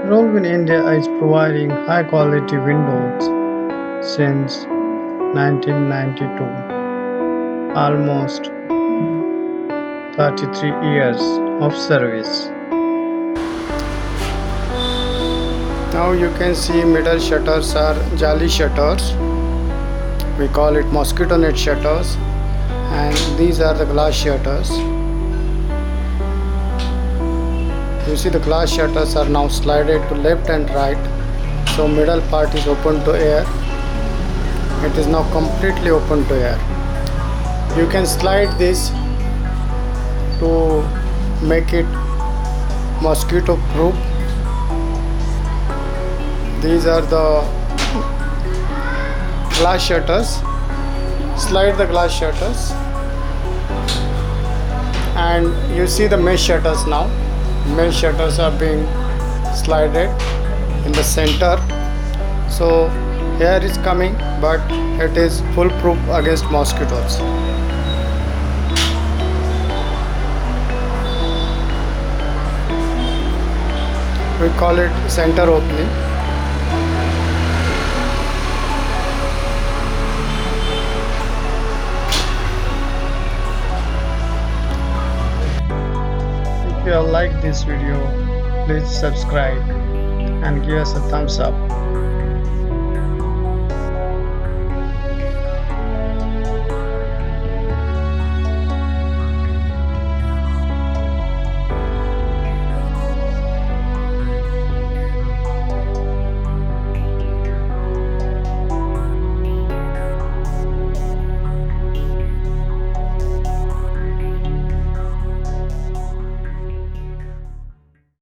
RollwinIndia is providing high quality windows since 1992, almost 33 years of service. Now you can see middle shutters are jali shutters. We call it mosquito net shutters, and these are the glass shutters. You see the glass shutters are now slided to left and right, so middle part is open to air. It is now completely open to air. You can slide this to make it mosquito proof. These are the glass shutters. Slide the glass shutters, and you see the mesh shutters now. Mesh shutters are being slided in the center, so air is coming, but it is foolproof against mosquitoes. We call it center opening. If you have liked this video, please subscribe and give us a thumbs up.